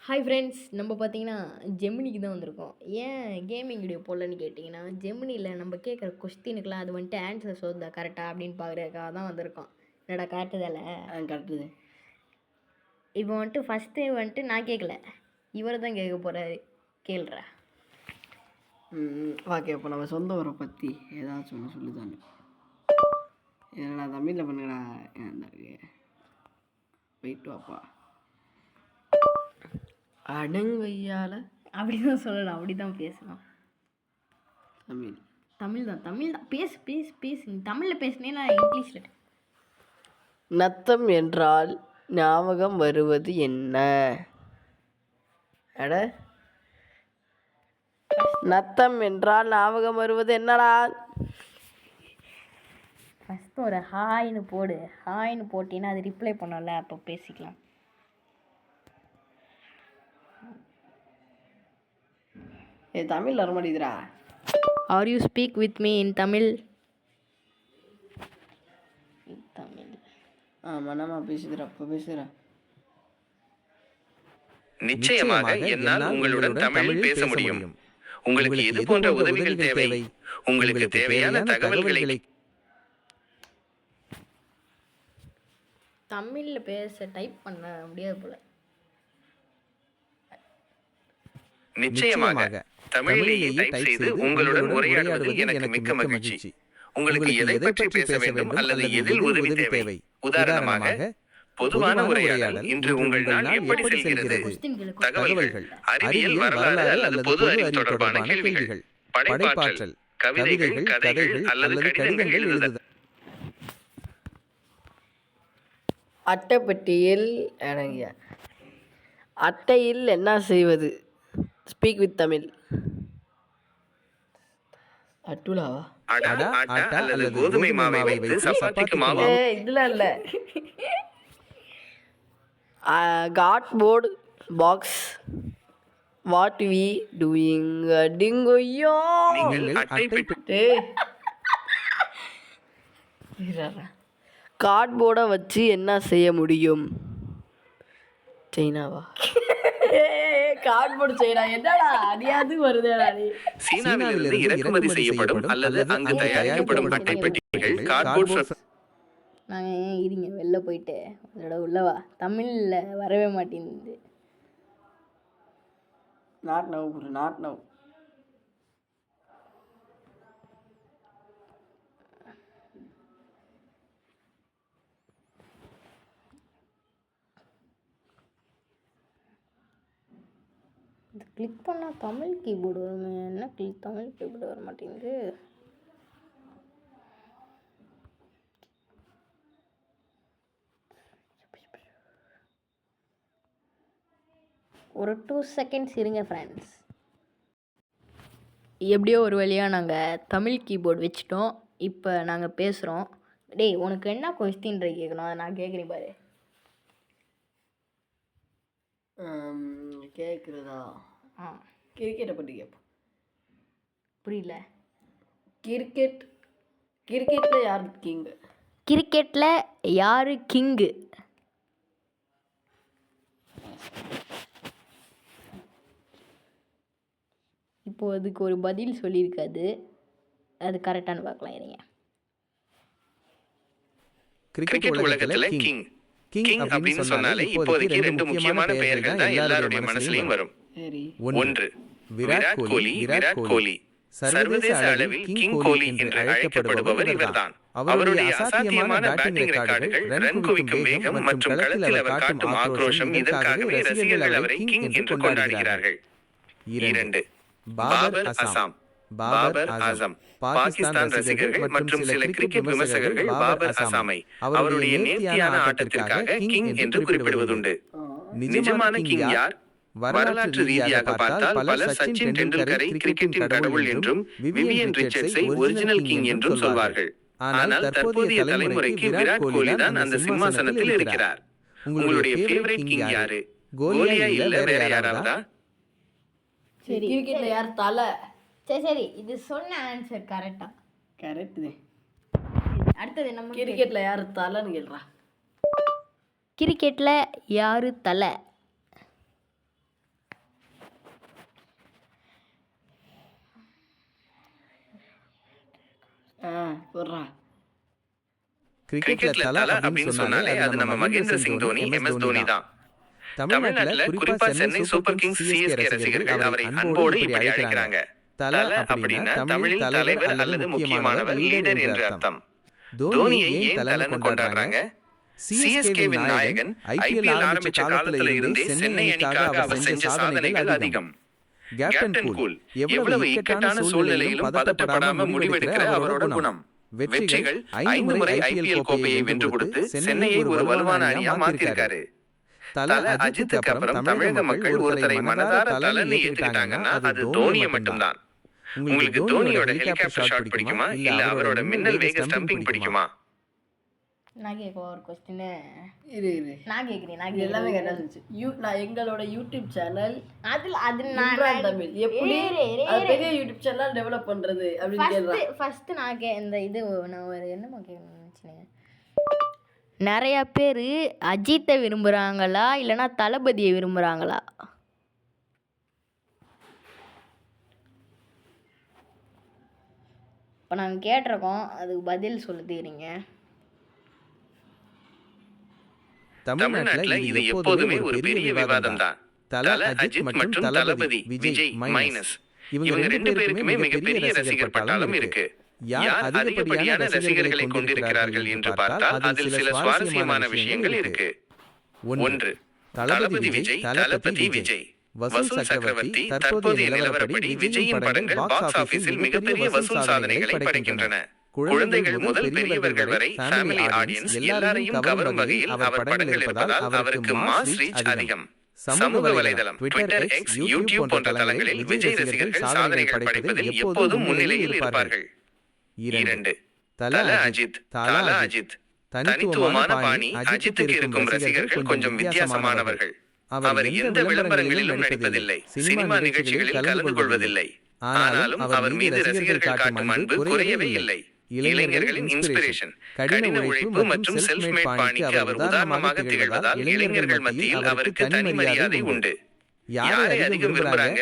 Hi friends, நம்ம பார்த்தீங்கன்னா ஜெமினிக்கு தான் வந்திருக்கோம். ஏன் கேமிங் வீடியோ போடலன்னு கேட்டிங்கன்னா, ஜெமினியில் நம்ம கேட்குற கொஸ்டினுக்குலாம் அது வந்துட்டு ஆன்சர் சொல்லுதா கரெக்டாக அப்படின்னு பார்க்குறதுக்காக தான் வந்திருக்கோம். என்னடா கரெக்டுதால? கரெக்டுது. இப்போ வந்துட்டு ஃபஸ்ட்டு வந்துட்டு நான் கேட்கல, இவர் தான் கேட்க போகிறாரு. கேள்றா. ஓகே, இப்போ நம்ம சொந்த ஊரை பற்றி ஏதாச்சும் ஒன்று சொல்லுதானே. என்னடா தமிழில் பண்ணுங்கடா. போயிட்டு வாப்பா அடங்கையால் அப்படி தான் சொல்லலாம், அப்படி தான் பேசலாம். தமிழ் தமிழ் தான் பேசு பேசு பேசு. நீ தமிழில் பேசுனேன்னா இங்கிலீஷில். நத்தம் என்றால் ஞாபகம் வருவது என்ன? அட, நத்தம் என்றால் ஞாபகம் வருவது என்னடா? ஃபஸ்ட்டு ஒரு ஹாய்னு போடு. ஹாய்னு போட்டின்னா அது ரிப்ளை பண்ணல, அப்போ பேசிக்கலாம். தமிழ் வர மாட்டேங்குதுடா. Are you speak with me in Tamil? Tamil மனமா பேசுகிறா. அப்போ பேசுகிறா. நிச்சயமாக என்னால் உங்களுடன் தமிழில் பேச முடியும். உங்களுக்கு எது போன்ற உதவிகள் தேவை? உங்களுக்கு தேவையான தகவல்களை தமிழில் பேச டைப் பண்ண முடியாது போல. நிச்சயமாக தமிழிலேயே டைப் செய்து உங்களுடன் உரையாடுவதில் எனக்கு மிக்க மகிழ்ச்சி. உங்களுக்கு எதை பற்றி பேச வேண்டும் அல்லது எதில் உதவி தேவை? உதாரணமாக, பொதுவான உரையாடல். இன்று உங்கள் நாள் எப்படி செல்கிறது? தகவல்கள், அறிவியல், வரலாறு அல்லது பொது அறிவு தொடர்பான கேள்விகள், படைப்பாற்றல், கவிதைகள், கதைகள் அல்லது கடிதங்கள் எழுதுதல். அட்டைப்பெட்டியில் அடங்கிய அட்டையில் என்ன செய்வது? Speak with Tamil. அட்டுலாவா? ஆட்டா அல்லது கோதுமை மாவை வைத்து சப்பாத்திக்கு மாவு. இதுல இல்ல. Cardboard box. What we doing? டிங்கோயோ. நீங்கள் அட்டைப்பெட்டி கார்ட்போர்டை வச்சு என்ன செய்ய முடியும்? சைனாவா? கார்ட்போர்டு சைனா என்னடா அடியாது வருதேடா. சீனாவிலிருந்து இறக்குமதி செய்யப்படும் அல்லது அங்கு தயாரிக்கப்படும் அட்டைப்பெட்டிகள் கார்ட்போர்ட். நாங்கள் ஏன் இருங்க வெளில போயிட்டு அதோட உள்ளவா தமிழில் வரவே மாட்டேங்குது. Not now. இது கிளிக் பண்ணால் தமிழ் கீபோர்டு வருமே, என்ன தமிழ் கீபோர்டு வர மாட்டேங்குது. ஒரு 2 செகண்ட்ஸ் இருங்க ஃப்ரெண்ட்ஸ். எப்படியோ ஒரு வழியாக நாங்கள் தமிழ் கீபோர்டு வச்சுட்டோம். இப்போ நாங்கள் பேசுகிறோம். டேய், உனக்கு என்ன கொஸ்டின்ற கேட்கணும், அதை நான் கேட்குறேன் பாரு. கேட்குறதா? கிரிக்கெட்டை பற்றி கேட்போம். புரியல. கிரிக்கெட்டில் யார் கிங்கு? கிரிக்கெட்டில் யார் கிங்கு? இப்போது அதுக்கு ஒரு பதில் சொல்லியிருக்காது, அது கரெக்டானு பார்க்கலாம். இருங்க. கிரிக்கெட் உலகத்துல கிங் அப்படின்னு சொன்னாலே இப்போதைக்கு 2 முக்கியமான பெயர்கள் தான் எல்லாருடைய மனசுலயும் வரும். ஒன்று விராட் கோலி. சர்வதேச அளவில் கிங் கோலி என்று அழைக்கப்படுபவர் இவர்தான். அவருடைய அசாத்தியமான பேட்டிங் ரெக்கார்டுகள், ரன் குவிக்கும் வேகம் மற்றும் களத்தில் அவர் காட்டும் ஆக்ரோஷம், இதற்காகவே ரசிகர்கள் அவரை கிங் என்று கொண்டாடுகிறார்கள். 2 பாபர் ஆசம். பாகிஸ்தான் ரசிகர்கள் மற்றும் சில கிரிக்கெட் விமர்சகர்கள் பாபர் ஆசாமை அவருடைய நேர்த்தியான ஆட்டத்திற்காக கிங் என்று குறிப்பிடுவதுண்டு. நிஜமான கிங் யார்? வரலாற்று ரீதியாக பார்த்தால் பலர் சச்சின் டெண்டுல்கரை கிரிக்கெட்டின் கடவுள் என்றும் விவியன் ரிச்சர்ட்ஸை ஒரிஜினல் கிங் என்றும் சொல்வார்கள். ஆனால் தற்போதைய தலைமுறைக்கு விராட் கோலி தான் அந்த சிம்மாசனத்தில் இருக்கிறார். உங்களுடைய ஃபேவரைட் கிங் யாரு? கோலியா இல்ல வேற யாராவதா? சரி, கிரிக்கெட்ல யார் தலை? சரி, இது சொன்ன ஆன்சர் கரெக்டா? கரெக்ட். அடுத்தது நம்ம கிரிக்கெட்டில் யார் தலைன்னு கேள்றா. கிரிக்கெட்டில் யார் தலை? போடுறா. கிரிக்கெட்ல தல அப்படின்னு சொன்னாலே அது நம்ம மகேந்திர சிங் தோனி, MS தோனி தான். தமிழ்நாட்டுல குறிப்பா சென்னை சூப்பர் கிங்ஸ் CSK ரசிகர்கள் அவரை அன்போடு இப்படி அழைக்கிறாங்க. தல அப்படின்னா தமிழில் தலைவர் அல்லது முக்கியமானவர், லீடர் என்று அர்த்தம். தோனியை ஏன் தலன்னு கொண்டாடுறாங்க? CSKவின் நாயகன் IPL ஆரம்பிச்ச காலத்துல இருந்தே சென்னை அணிக்காக அவர் செஞ்ச சாதனைகள் அதிகம். கேப்டன் கூல் எவ்வளவு இக்கட்டான சூழ்நிலையிலும் பதட்டப்படாம முடிவெடுக்கிற அவரோட குணம். வெற்றிகள் 5 முறை IPL கோப்பையை வென்று கொடுத்து சென்னையை ஒரு வலுவான அணியா மாத்திருக்காரு. தல அஜித்துக்கு அப்புறம் தமிழக மக்கள் ஒருத்தரை மனதார தலன்னு ஏத்துக்கிட்டாங்கன்னா அது தோனியை மட்டும்தான். உங்களுக்கு தோனியோட ஹெலிகாப்டர் ஷாட் பிடிக்குமா இல்ல அவரோட மின்னல் வேக ஸ்டம்பிங் பிடிக்குமா? நான் கேட்கவா ஒரு கொஸ்டின்? இரு நான் கேட்குறேன். இது எல்லாமே கரெக்டாக இருந்துச்சு. நான் எங்களோட யூடியூப் சேனல் அது இம்ரான் தமிழ் எப்படி அது பெரிய யூடியூப் சேனல் டெவலப் பண்றது அப்படின்னு கேட்கலாம். ஃபர்ஸ்ட் நான் இந்த இது நான் ஒரு என்னமா கேட்கணும்னு நினச்சினேன். நிறையா பேர் அஜித்தை விரும்புகிறாங்களா இல்லைனா தளபதியை விரும்புகிறாங்களா? இப்போ நாங்கள் கேட்டிருக்கோம், அதுக்கு பதில் சொல்லுறீங்க. தமிழ்நாட்டுல இது எப்போதுமே ஒரு பெரிய விவாதம் தான். தல அஜித் மற்றும் தளபதி விஜய் மைனஸ் இவங்க ரெண்டு பேருக்குமே மிகப்பெரிய ரசிகர் பட்டாளம் இருக்கு. யார் அதிகப்படியான ரசிகர்களை கொண்டிருக்கிறார்கள் என்று பார்த்தால் அதில் சில சுவாரஸ்யமான விஷயங்கள் இருக்கு. 1. தளபதி விஜய், தளபதி விஜய். வசூல் சக்கரவர்த்தி. தற்போதைய நிலவரப்படி விஜயின் படங்கள் பாக்ஸ் ஆபீஸில் மிகப்பெரிய வசூல் சாதனைகளை படைக்கின்றன. குழந்தைகள் முதல் பெரியவர்கள் வரை ஃபேமிலி ஆடியன்ஸ் எல்லாரையும் கவரும் வகையில் அவர் படங்கள் இருப்பதால் அவருக்கு மாஸ் ரீச் அதிகம். சமூக வலைதளம் ட்விட்டர், எக்ஸ், யூடியூப் போன்ற தளங்களில் விஜய் ரசிகர்கள் சாதனைகள் படைப்பதில் எப்போதும் முன்னிலையில் இருப்பார்கள். 2. தல அஜித். தல அஜித் தனித்துவமான பாணி. அஜித்துக்கு இருக்கும் ரசிகர்கள் கொஞ்சம் வித்தியாசமானவர்கள். அவர் எந்த விளம்பரங்களிலும் நடிப்பதில்லை, சினிமா நிகழ்ச்சிகளில் கலந்து கொள்வதில்லை. ஆனாலும் அவர் மீது ரசிகர்கள் காட்டும் அன்பு குறையவே இல்லை. இளைஞர்களின் இன்ஸ்பிரேஷன், கடின உழைப்பு மற்றும் செல்ஃப் மேட் பாணிக்கு அவர் உதாரணமாக திகழ்வதால் இளைஞர்கள் மத்தியில் அவருக்கு தனி மரியாதை உண்டு. யாரை அதிகம் விரும்புறாங்க?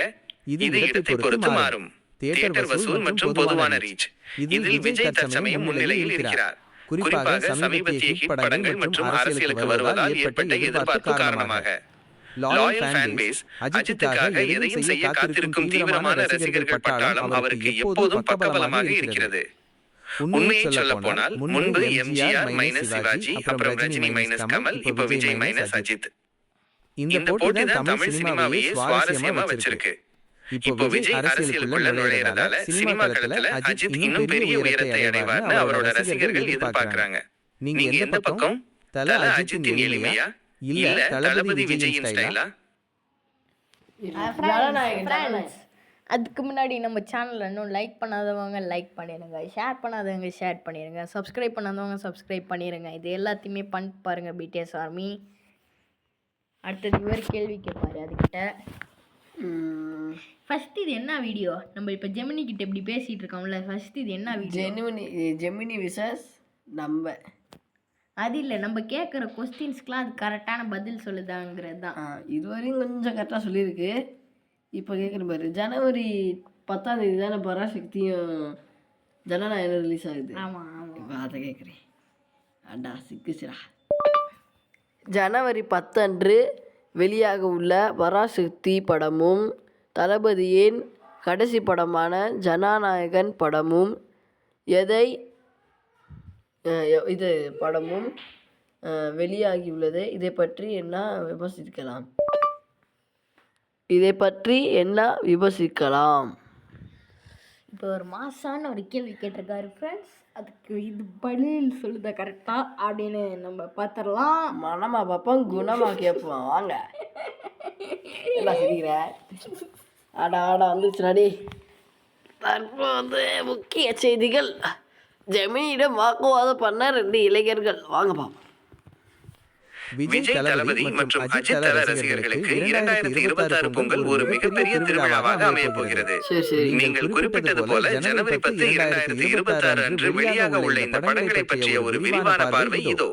இது இடத்தை பொறுத்து மாறும். தியேட்டர் வசூல் மற்றும் பொதுவான ரீச், இதில் விஜய் தற்சமயம் முன்னிலையில் இருக்கிறார். குறிப்பாக சமீபத்திய ஹிட் படங்கள் மற்றும் அரசியலுக்கு வருவதால் ஏற்பட்ட எதிர்பார்ப்பு காரணமாக. லாயல் ஃபேன் பேஸ், அஜித்துக்காக எதையும் செய்ய காத்திருக்கும் தீவிரமான ரசிகர்கள் பட்டாளம் அவருக்கு எப்போதும் பக்கபலமாக இருக்கிறது. உண்மையை சொல்ல போனால் முன்பு எம்ஜிஆர் மைனஸ் சிவாஜி, அப்புறம் ரஜினி மைனஸ் கமல், இப்ப விஜய் மைனஸ் அஜித். இந்த போட்டி தான் தமிழ் சினிமாவையே சுவாரஸ்யமா வச்சிருக்கு. இப்போ விஜய் அரசியலுக்குள்ள நுழையறதால சினிமா களத்துல அஜித் இன்னும் பெரிய உயரத்தை அடைவார்னு அவரோட ரசிகர்கள் எதிர்பார்க்கறாங்க. நீங்க எந்த பக்கம்? தல அஜித்தின் எளிமையா இல்ல தளபதி விஜயின் ஸ்டைலா? அதுக்கு முன்னாடி நம்ம சேனலில் இன்னும் லைக் பண்ணாதவங்க லைக் பண்ணிடுங்க, ஷேர் பண்ணாதவங்க ஷேர் பண்ணிடுங்க, சப்ஸ்கிரைப் பண்ணாதவங்க சப்ஸ்கிரைப் பண்ணிடுங்க. இது எல்லாத்தையுமே பண்ணிட்டு பாருங்கள் பிடிஎஸ் ஆர்மி. அடுத்தது இவர் கேள்வி கேட்பாரு அதுக்கிட்ட. ஃபஸ்ட்டு இது என்ன வீடியோ? நம்ம இப்போ ஜெமினி கிட்ட இப்படி பேசிகிட்டு இருக்கோம்ல, ஃபஸ்ட்டு இது என்ன வீடியோ? ஜெமினி விசஸ் நம்ம அது இல்லை, நம்ம கேட்குற கொஸ்டின்ஸ்க்கெலாம் அது கரெக்டான பதில் சொல்லுதாங்கிறது தான். இதுவரையும் கொஞ்சம் கரெக்டாக சொல்லியிருக்கு. இப்போ கேட்குற பாரு, ஜனவரி 10ஆம் தேதி தானே பராசக்தியும் ஜனநாயகம் ரிலீஸ் ஆகுது. ஆமாம் ஆமாம், இப்போ அதை கேட்குறேன். அண்டா சிக்குச்சுடா. ஜனவரி 10 அன்று வெளியாக உள்ள பராசக்தி படமும் தளபதியின் கடைசி படமான ஜனநாயகன் படமும் இது படமும் வெளியாகியுள்ளது. இதை பற்றி என்ன விமர்சிக்கலாம்? இப்போ ஒரு மாசான ஒரு கேள்வி கேட்டிருக்காரு ஃப்ரெண்ட்ஸ். அதுக்கு இது பதில் சொல்லுதா கரெக்டா அப்படின்னு நம்ம பார்த்துடலாம். மனமா பார்ப்போம், குணமா கேட்போம். வாங்க எல்லாம் சிரிக்கிற ஆடா வந்துச்சுனாடி. தற்போது முக்கிய செய்திகள். ஜெமினியிடம் வாக்குவாதம் பண்ண 2 இளைஞர்கள். வாங்க பாப்போம். விஜய் தளபதி மற்றும் அஜித் தல ரசிகர்களுக்கு 2026 பொங்கல் ஒரு மிகப்பெரிய திருவிழாவாக அமையப் போகிறது. நீங்கள் குறிப்பிட்டது போல ஜனவரி 10, 2026 அன்று வெளியாக உள்ள இந்த படங்களை பற்றிய ஒரு விரிவான பார்வை இதோ.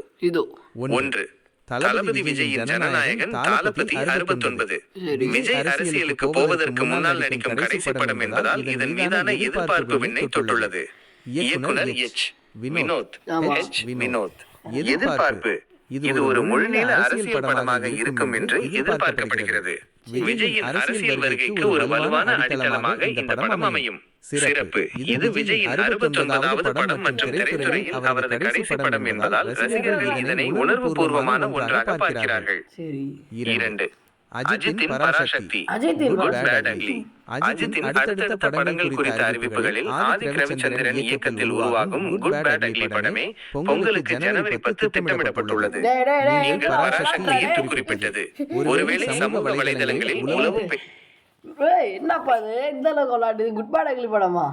1. தளபதி விஜயின் ஜனநாயகன் தளபதி 69. விஜய் அரசியலுக்கு போவதற்கு முன்னால் நடிக்கும் கடைசி படம் என்பதால் இதன் மீதான எதிர்பார்ப்பு விண்ணை தொட்டுள்ளது. இயக்குனர் எச் வினோத். ஆமா. வினோத். எதிர்பார்ப்பு. இது ஒரு முழுநீள அரசியல் படமாக இருக்கும் என்று எதிர்பார்க்கப்படுகிறது. விஜயின் அரசியல் வருகைக்கு ஒரு வலுவான அடித்தளமாக இந்த படம் அமையும். சிறப்பு. இது விஜயின் 69வது படம் மற்றும் திரைத்துறையில் அவரது கடைசி படம் என்பதால் ரசிகர்கள் இதனை உணர்வுபூர்வமான ஒன்றாக பார்க்கிறார்கள். சரி. 2. அஜித்தின் பராசக்தி. அஜித்தின் Good Bad Ugly. அஜித்தின் அடுத்தடுத்த படங்கள் குறித்த அறிவிப்புகளில் ஆதி ரவிச்சந்திரன் இயக்கத்தில் உருவாகும் குட் பேட் அக்லி படமே பொங்கலுக்கு ஜனவரி 10 திட்டமிடப்பட்டுள்ளது. நீங்கள் பராசக்தி என்று குறிப்பிட்டது ஒருவேளை சமூக வலைதளங்களில் உளவு என்னப்பா அது இந்த அளவுக்கு விளாடுது? குட் பேட் அக்லி படமா?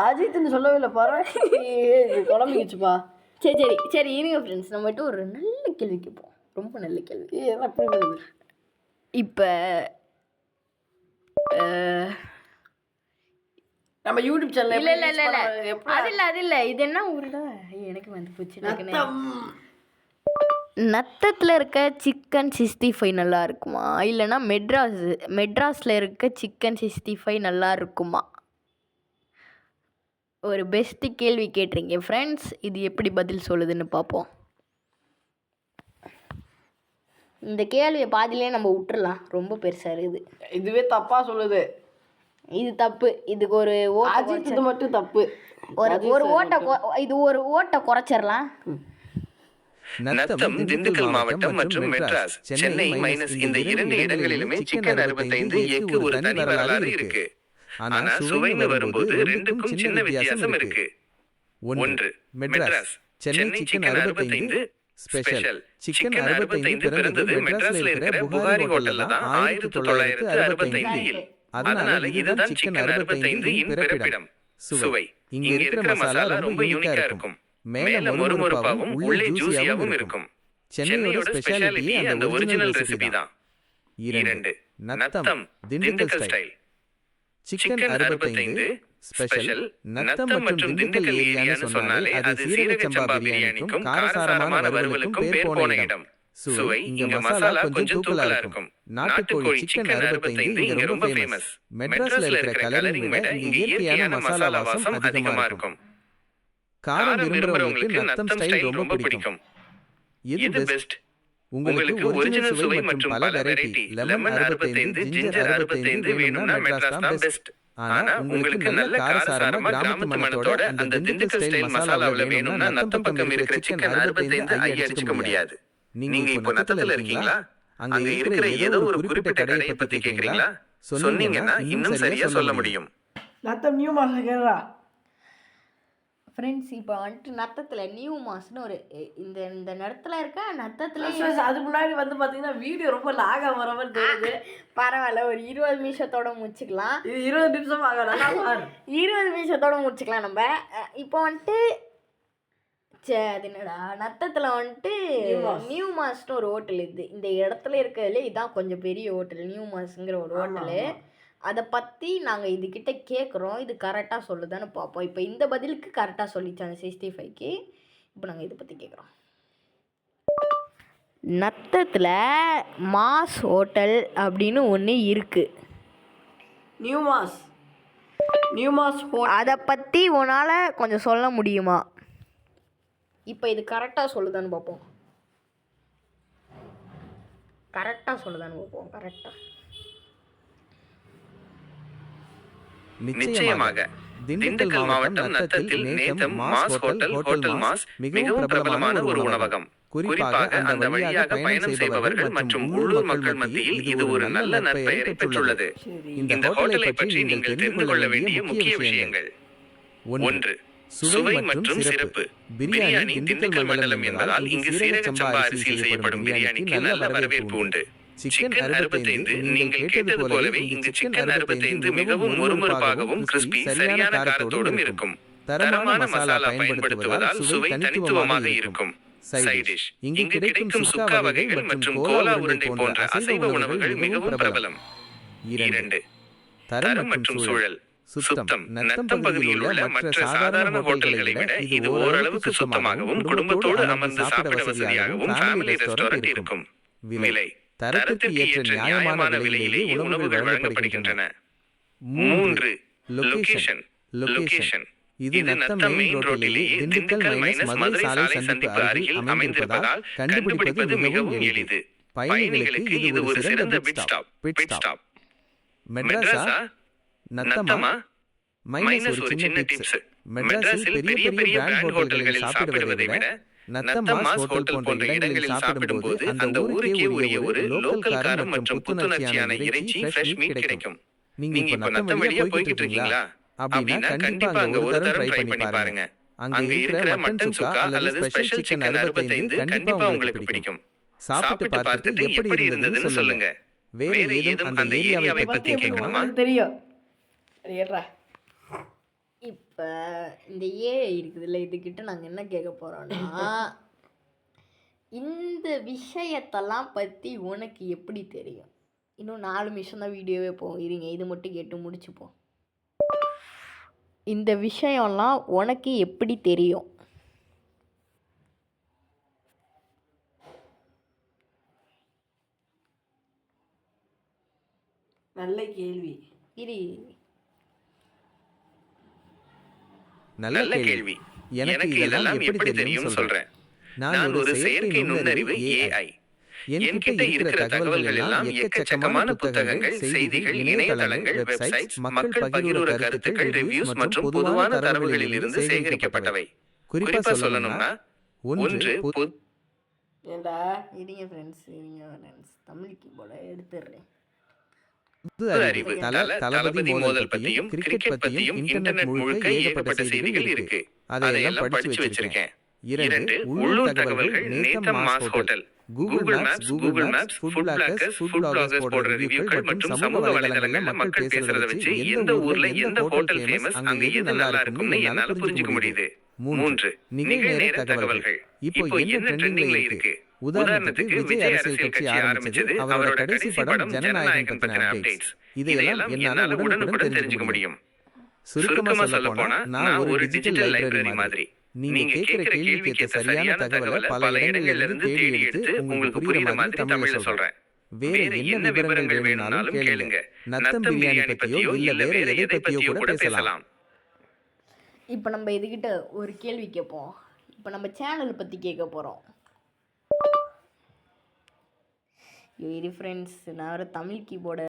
அஜித்னு சொல்லவே இல்லை பாரு. குழம்பிக்கிச்சுப்பா. சரி சரி சரி இருங்க ஃப்ரெண்ட்ஸ், நம்மகிட்ட ஒரு நல்ல கேள்வி கேட்போம். ரொம்ப நல்ல கேள்வி. என்ன அப்படி வருது? இப்போ நம்ம யூடியூப் சேனல் இல்லை இல்லை இல்லை இல்லை அது இல்லை இது என்ன ஊருடா? எனக்கு வந்து போச்சு. நத்தத்தில் இருக்க சிக்கன் 65 நல்லா இருக்குமா, இல்லைன்னா மெட்ராஸில் இருக்க சிக்கன் 65 நல்லா இருக்குமா? ஒரு பெஸ்ட்டு கேள்வி கேட்டிருக்கேன் ஃப்ரெண்ட்ஸ். இது எப்படி பதில் சொல்லுதுன்னு பார்ப்போம். இந்த கேள்வியை பாதியிலே நம்ம விட்டுறலாம், ரொம்ப பெருசாக இருக்குது. இதுவே தப்பா சொல்லுது. இது தப்பு. இதுக்கு ஒரு அஜித் இது மட்டும் தப்பு. ஒரு ஒரு ஓட்டை குறைச்சிடலாம். நத்தம் திண்டுக்கல் மாவட்டம் மற்றும் மெட்ராஸ் சென்னை மைனஸ் இந்த 2 இடங்களிலுமே சிக்கன் 65 எக்கு ஒரு தனி வரலாறு இருக்கு. ஆனா சுவைன்னு வரும்போது ரெண்டுக்கும் சின்ன வித்தியாசம் இருக்கு. 1. Madras Chennai chicken 65 special. Chicken 65 பிறந்தது மெட்ராஸ்ல இருக்கிற புகாரி ஹோட்டல்ல தான் 1965. அதனால இதுதான் சிக்கன் 65 இன் பிறப்பிடம். சுவை. இங்க இருக்கிற மசாலா ரொம்ப யூனிக்கா இருக்கும். மேல மொறுமொறுப்பாவும் உள்ளே ஜூசியாவும் இருக்கும். சென்னையோட ஸ்பெஷாலிட்டி அந்த ஒரிஜினல் ரெசிபி தான். 2. Natham Dindigul style. Chicken 65 special. Natham மற்றும் திண்டுக்கல் ஏரியான்னு சொன்னாலே அது சீரக சம்பா பிரியாணிக்கும் காரசாரமான வறுவலுக்கும் பேர் போன இடம். சுவை. இங்க மசாலா கொஞ்சம் தூக்கலா இருக்கும். நாட்டுக்கோழி சிக்கன் 65 இங்க ரொம்ப ஃபேமஸ். மெட்ராஸ்ல இருக்கிற கலரிங் விட இங்க இயற்கையான மசாலா வாசம் அதிகமா இருக்கும். காரம் விரும்புறவங்களுக்கு நத்தம் ஸ்டைல் ரொம்ப பிடிக்கும். இது பெஸ்ட். உங்களுக்கு ஒரிஜினல் சுவை மற்றும் பல வெரைட்டி லெமன் 65 ஜிஞ்சர் 65 வேணும்னா மெட்ராஸ் தான் பெஸ்ட். ஆனா உங்களுக்கு நல்ல காரசாரமா கிராமத்து மணத்தோட அந்த திண்டுக்கல் ஸ்டைல் மசாலாவுல வேணும்னா நத்தம் பக்கம் இருக்கிற சிக்கன் 65 ஐ அடிச்சுக்க முடியாது. நீங்க இப்போ நத்தத்துல இருக்கீங்களா? அங்க இருக்கிற ஏதோ ஒரு குறிப்பிட்ட கடையை பத்தி கேக்குறீங்களா? சொன்னீங்கன்னா இன்னும் சரியா சொல்ல முடியும். நத்தம் நியூ மாஸ்ல கேக்குறா ஃப்ரெண்ட்ஸ். இப்போ வந்துட்டு நத்தத்தில் நியூ மாஸ்னு ஒரு இந்த இடத்துல இருக்க நத்தத்தில் அதுக்கு முன்னாடி வந்து பார்த்தீங்கன்னா வீடியோ ரொம்ப லாக வர மாதிரி தெரியுது. பரவாயில்ல, ஒரு 20 நிமிஷத்தோட முடிச்சுக்கலாம். இது 20 நிமிஷம் ஆகலாம். 20 நிமிஷத்தோட முடிச்சுக்கலாம் நம்ம. இப்போ வந்துட்டு அது என்னடா நத்தத்தில் வந்துட்டு நியூ மாஸ்னு ஒரு ஹோட்டல். இந்த இடத்துல இருக்கிறதுல இதுதான் கொஞ்சம் பெரிய ஹோட்டல், நியூ மாஸ்ங்கிற ஒரு ஹோட்டலு. அதை பற்றி நாங்கள் இதுக்கிட்ட கேட்குறோம், இது கரெக்டாக சொல்லுதான்னு பார்ப்போம். இப்போ இந்த பதிலுக்கு கரெக்டாக சொல்லிச்சாங்க 65க்கு. இப்போ நாங்கள் இதை பற்றி கேட்குறோம். நத்தத்தில் மாஸ் ஹோட்டல் அப்படின்னு ஒன்று இருக்குது. நியூ மாஸ் அதை பற்றி உன்னால் கொஞ்சம் சொல்ல முடியுமா? இப்போ இது கரெக்டாக சொல்லுதான்னு பார்ப்போம். கரெக்டாக நிச்சயமாக. திண்டுக்கல் மாவட்டம் நத்தத்தில் நேதம் மாஸ் ஹோட்டல் மாஸ் மிகவும் பிரபலமான ஒரு உணவகம். குறிப்பாக அந்த வழியாக பயணம் செய்பவர்கள் மற்றும் உள்ளூர் மக்கள் மத்தியில் இது ஒரு நல்ல நற்பெயரை பெற்றுள்ளது. இந்த ஹோட்டலை பற்றி நீங்கள் தெரிந்து கொள்ள வேண்டிய முக்கிய விஷயங்கள். 1. சுவை மற்றும் சிறப்பு. பிரியாணி திண்டுக்கல் மண்டலம் என்பதால் இங்கு சீரக சம்பா அரிசியில் செய்யப்படும் பிரியாணிக்கு நல்ல வரவேற்பு உண்டு. சிக்கன் 65 நீங்கள் கேட்டது போலவே இங்கு சிக்கன் 65 மிகவும் மொறுமொறுப்பாகவும் கிறிஸ்பி சரியான காரத்தோடும் இருக்கும். தரமான மசாலா பயன்படுத்துவதால் சுவை தனித்துவமாக இருக்கும். Side dish. இங்கு கிடைக்கும் சுக்கா வகைகள் மற்றும் கோலா உருண்டை போன்ற அசைவ உணவுகள் மிகவும் பிரபலம். 2. தரம் மற்றும் சூழல். சுத்தம். நத்தம் பகுதியில் உள்ள மற்ற சாதாரண ஹோட்டல்களை விட இது ஓரளவுக்கு சுத்தமாகவும் குடும்பத்தோடு அமர்ந்து சாப்பிட வசதியாகவும் ஃபேமிலி ரெஸ்டாரண்ட் இருக்கும். விலை. தரத்திற்கு ஏற்ற நியாயமான விலையிலேயே உணவுகள் வழங்கப்படுகின்றன. 3. லொகேஷன். இது நத்தம் மெயின் ரோட்டிலேயே திண்டுக்கல் மைனஸ் மதுரை சாலை சந்திப்பு அருகில் அமைந்திருப்பதால் கண்டுபிடிப்பது மிகவும் எளிது. பயணிகளுக்கு இது ஒரு சிறந்த பிட் ஸ்டாப். மெட்ராஸா நத்தமா மைனஸ் ஒரு சின்ன டிப்ஸ். மெட்ராஸில் பெரிய பெரிய பிராண்ட் ஹோட்டல்களில் சாப்பிடுவதை விட நத்தம் மாஸ் ஹோட்டல் போன்ற இடங்களில் சாப்பிடும்போது அந்த ஊருக்கே உரிய ஒரு லோக்கல் காரம் மற்றும் புத்துணர்ச்சியான இறைச்சி ஃப்ரெஷ் மீட் கிடைக்கும். நீங்க இப்ப நத்தம் வழியா போய்கிட்டு இருக்கீங்களா அப்படின்னா கண்டிப்பா அங்க ஒரு தரம் ட்ரை பண்ணி பாருங்க. அங்க இருக்கிற மட்டன் சுக்கா அல்லது ஸ்பெஷல் சிக்கன் 65 கண்டிப்பா உங்களுக்கு பிடிக்கும். சாப்பிட்டு பார்த்துட்டு எப்படி இருந்ததுன்னு சொல்லுங்க. வேற ஏதும் அந்த ஏரியாவை பத்தி கேட்கணுமா? தெரியும். ஏறா இப்போ இந்த ஏஐ இருக்குதுல்ல, இதுக்கிட்ட நாங்கள் என்ன கேட்க போகிறோன்னா, இந்த விஷயத்தெல்லாம் பற்றி உனக்கு எப்படி தெரியும்? இன்னும் 4 நிமிஷம் தான் வீடியோவே போகும், இருங்க இது மட்டும் கேட்டு முடிச்சுப்போம். இந்த விஷயம்லாம் உனக்கு எப்படி தெரியும்? நல்ல கேள்வி. இரு, நல்ல கேள்வி. எனக்கு இதெல்லாம் எப்படி தெரியும் சொல்றேன். நான் ஒரு செயற்கை நுண்ணறிவு AI. என்கிட்ட இருக்கிற தகவல்கள் எல்லாம் எக்கச்சக்கமான புத்தகங்கள், செய்திகள், இணையதளங்கள், வெப்சைட்ஸ், மக்கள் பகிர்வுற கருத்துக்கள், ரிவ்யூஸ் மற்றும் பொதுவான தரவுகளில் இருந்து சேகரிக்கப்பட்டவை. குறிப்பா சொல்லணும்னா, ஒன்று ஏண்டா இருங்க ஃப்ரெண்ட்ஸ், தமிழ் கீபோர்டை எடுத்துடுறேன். பொது அறிவு, தளபதி மோதல் பத்தியும் கிரிக்கெட் பத்தியும் இன்டர்நெட் முழுக்க ஏகப்பட்ட செய்திகள் இருக்கு. அதையெல்லாம் படிச்சு வச்சிருக்கேன். 2 உள்ளூர் தகவல்கள், Netham mass hotel, Google maps, food bloggers போடுற ரிவ்யூக்கள் மற்றும் சமூக வலைதளங்கள்ல மக்கள் பேசுறத வச்சு எந்த ஊர்ல எந்த ஹோட்டல் ஃபேமஸ், அங்க எது நல்லா இருக்கும்னு என்னால புரிஞ்சுக்க முடியுது. 3 நிகழ்நேர தகவல்கள். இப்போ என்ன ட்ரெண்டிங்ல இருக்கு? உதாரணத்துக்கு விஜய் அரசியல் கட்சி ஆரம்பிச்சது, அவரோட கடைசி படம் ஜனநாயகன் பத்தின அப்டேட்ஸ். இதையெல்லாம் என்னால உடனுக்குடன் தெரிஞ்சுக்க முடியும். சுருக்கமா சொல்ல போனா நான் ஒரு டிஜிட்டல் லைப்ரரி மாதிரி. நீங்க கேட்கிற கேள்விக்கு ஏத்த சரியான தகவலை பல இடங்கள்ல இருந்து தேடி எடுத்து உங்களுக்கு புரியுற மாதிரி தமிழ்ல சொல்றேன். வேற என்ன விவரங்கள் வேணும்னாலும் கேளுங்க. நத்தம் பிரியாணி பத்தியோ இல்ல வேற எதை பத்தியோ கூட பேசலாம். இப்போ நம்ம இதுக்கிட்ட ஒரு கேள்வி கேட்போம். இப்போ நம்ம சேனல் பற்றி கேட்க போகிறோம். இது ஃப்ரெண்ட்ஸ், நான் ஒரு தமிழ் கீபோர்டு.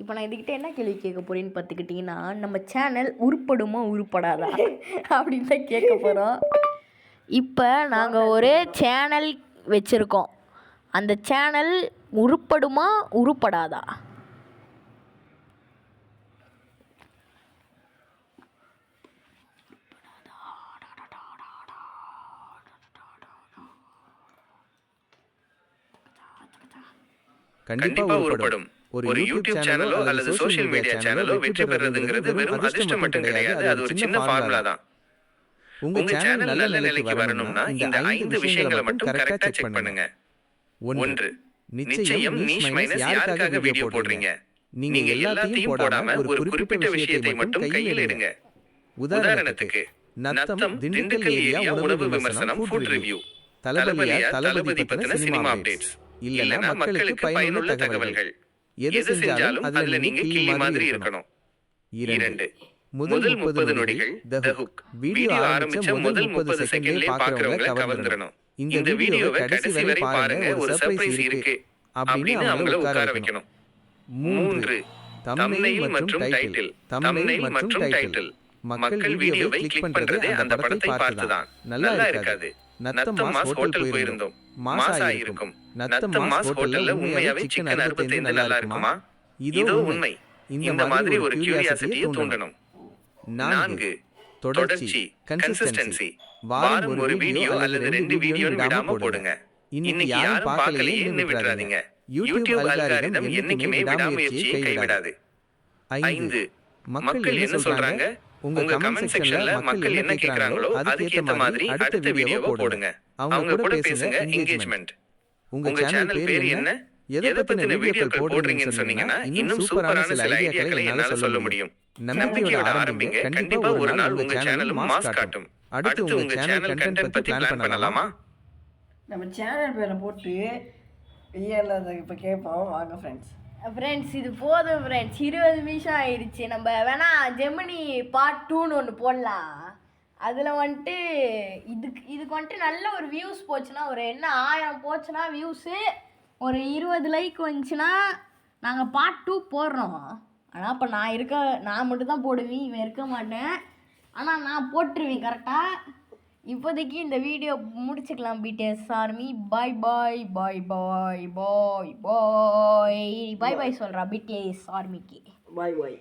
இப்போ நான் இதுக்கிட்ட என்ன கேள்வி கேட்க போகிறேன்னு பார்த்துக்கிட்டிங்கன்னா, நம்ம சேனல் உருப்படுமா உருப்படாதா அப்படின்னு தான் கேட்க போகிறோம். இப்போ நாங்கள் ஒரு சேனல் வச்சுருக்கோம், அந்த சேனல் உருப்படுமா உருப்படாதா? கண்டிப்பா உருப்படும். ஒரு யூடியூப் சேனலோ அல்லது சோஷியல் மீடியா சேனலோ வெற்றி பெறுறதுங்கிறது வெறும் அதிர்ஷ்டம் மட்டும் கிடையாது, அது ஒரு சின்ன ஃபார்முலா தான். உங்க சேனல் நல்ல நிலைக்கு வரணும்னா இந்த 5 விஷயங்களை மட்டும் கரெக்டா செக் பண்ணுங்க. 1. நிச்சயம் நீஷ் மைனஸ் யாருக்காக வீடியோ போடுறீங்க. நீங்க எல்லாத்தையும் போடாம ஒரு குறிப்பிட்ட விஷயத்தை மட்டும் கையில் எடுங்க. உதாரணத்துக்கு நத்தம் திண்டுக்கல் ஏரியா உணவு விமர்சனம், ஃபுட் ரிவ்யூ. தளபதி பத்தின சினிமா அப்டேட்ஸ். இல்லனா மக்களுக்கு பயனுள்ள தகவல்கள். எது செஞ்சாலும் அதுல நீங்க கிளி மாதிரி இருக்கணும். 2. முதல் 30 நொடிகள் தி ஹுக். வீடியோ ஆரம்பிச்ச முதல் 30 செகண்ட்லயே பார்க்கறவங்கள கவர்ந்துறணும். இந்த வீடியோவை கடைசி வரை பாருங்க, ஒரு சர்ப்ரைஸ் இருக்கு அப்படின்னு அவங்கள உட்கார வைக்கணும். 3. தம்ப்நெயில் மற்றும் டைட்டில். மக்கள் வீடியோவை கிளிக் பண்றதே அந்த படத்தை பார்த்துதான். நல்லா இருக்காது. நத்தம் மாஸ் ஹோட்டல் போயிருந்தோம், மாசா இருக்கும். நத்தம் மாஸ் ஹோட்டல்ல உண்மையாவே சிக்கன் 65 நல்லா இருக்குமா? இதோ உண்மை. இந்த மாதிரி ஒரு கியூரியாசிட்டியை தூண்டணும். 4. தொடர்ச்சி, கன்சிஸ்டன்சி. வாரம் ஒரு வீடியோ அல்லது 2 வீடியோன்னு விடாம போடுங்க. இன்னைக்கு யாரும் பார்க்கலையேன்னு விட்டுறாதீங்க. யூடியூப் அல்காரிதம் என்னைக்குமே விடாமுயற்சியை கைவிடாது. 5. மக்கள் என்ன சொல்றாங்க? உங்க கமெண்ட் செக்ஷன்ல மக்கள் என்ன கேக்குறாங்களோ அதுக்கேத்த மாதிரி அடுத்த வீடியோவை போடுங்க. அவங்க கூட பேசுங்க, என்கேஜ்மெண்ட். உங்க சேனல் பேர் என்ன? எதை பத்தின வீடியோக்கள் போடுறீங்கன்னு சொன்னீங்கன்னா இன்னும் சூப்பரான சில ஐடியாக்களை என்னால சொல்ல முடியும். நம்பிக்கையோட ஆரம்பிங்க. கண்டிப்பா ஒரு நாள் உங்க சேனலும் மாஸ் காட்டும். அடுத்து உங்க சேனல் கண்டென்ட் பத்தி பிளான் பண்ணலாமா? நம்ம சேனல் பேரை போட்டு வெளியே இப்போ கேட்போம். வாங்க ஃப்ரெண்ட்ஸ். ஃப்ரெண்ட்ஸ் இது போதும் ஃப்ரெண்ட்ஸ், 20 நிமிஷம் ஆயிடுச்சு. நம்ம வேணா ஜெமினி பார்ட் 2ன்னு ஒன்று போடலாம். அதில் வந்துட்டு இதுக்கு வந்துட்டு நல்ல ஒரு வியூஸ் போச்சுன்னா, ஒரு 1000 போச்சுன்னா வியூஸு, ஒரு 20 லைக் வந்துச்சுன்னா நாங்கள் பார்ட் 2 போடுறோம். ஆனால் இப்போ நான் மட்டும் தான் போடுவேன், இவன் இருக்க மாட்டேன். ஆனால் நான் போட்டுருவேன் கரெக்டாக. இப்போதைக்கு இந்த வீடியோ முடிச்சுக்கலாம். பிடிஎஸ் ஆர்மி பாய் பாய் பாய் பாய் பாய் பாய் பாய் பாய் சொல்கிறா பிடிஎஸ் ஆர்மிக்கு. பாய் பாய்.